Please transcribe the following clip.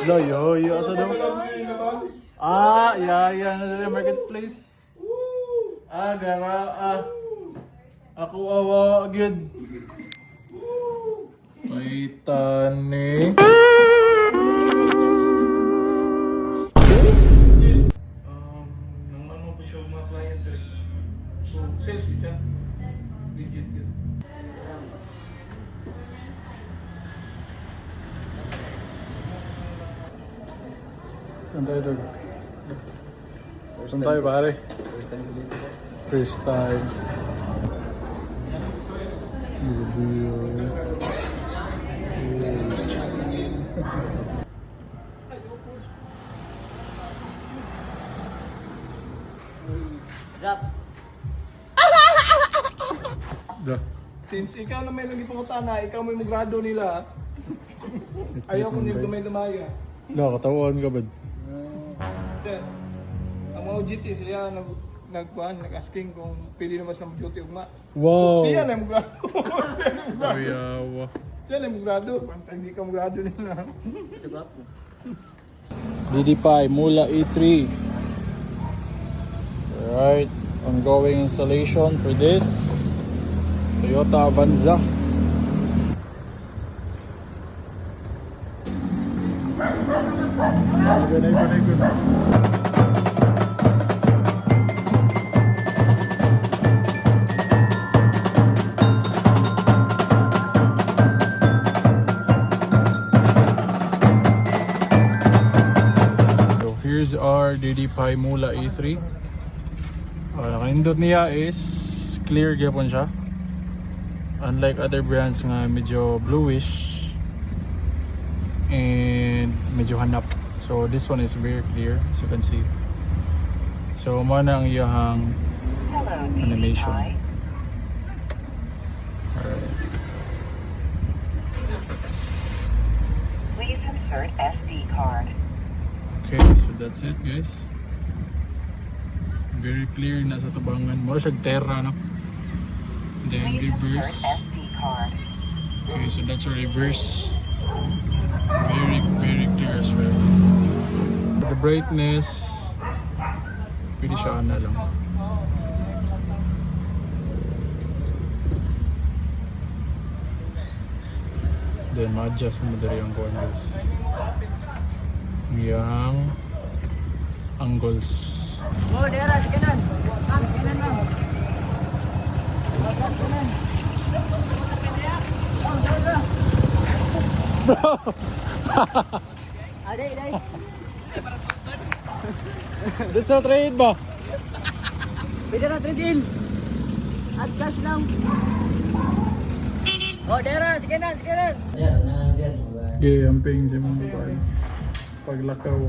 Loyo, asa daw? Yeah, na marketplace. Gara, ako awa agad. Ay, tani. Nang ano po siya mga client eh. So, sales siya. Legit yun. Saan tayo doon? Saan tayo pare? First time. Drop. Since ikaw na may nagipangutana, ikaw may grado nila. Ayaw ko nila dumay-lumaya. No, katawan ka ba? Sir, ang mga OGT sila nag-asking kung pili naman sa duty ugma. Wow! So, siya na yung grado. Ayawa. Siya na yung grado. Hindi ka grado nila. Sa gwapo. DD5 mula E3. Alright, ongoing installation for this Toyota Avanza. So here's our DD5 mula E3. Nakanindot niya is clear gyapon siya. Unlike other brands nga medyo bluish and medyo hanap. So this one is very clear as you can see. So mana ang iyahang animation. Alright. Please insert SD card. Okay, so that's it guys. Very clear na sa tabangan. Mura siyang terra, no? Then Please insert reverse. SD card. Okay, so that's a reverse. Very clear as well. The brightness, pwede siya na lang. Then ma-adjust mo dali ang corners. Yung angles. Oh, dera, sa kanan. Ma'am, kanan, ma'am. Kanan. Aday. That's a trade ba? Pwede na trade in. At cash lang. Oh, dera, sa kanan. Okay, amping si mga babae. Paglakaw.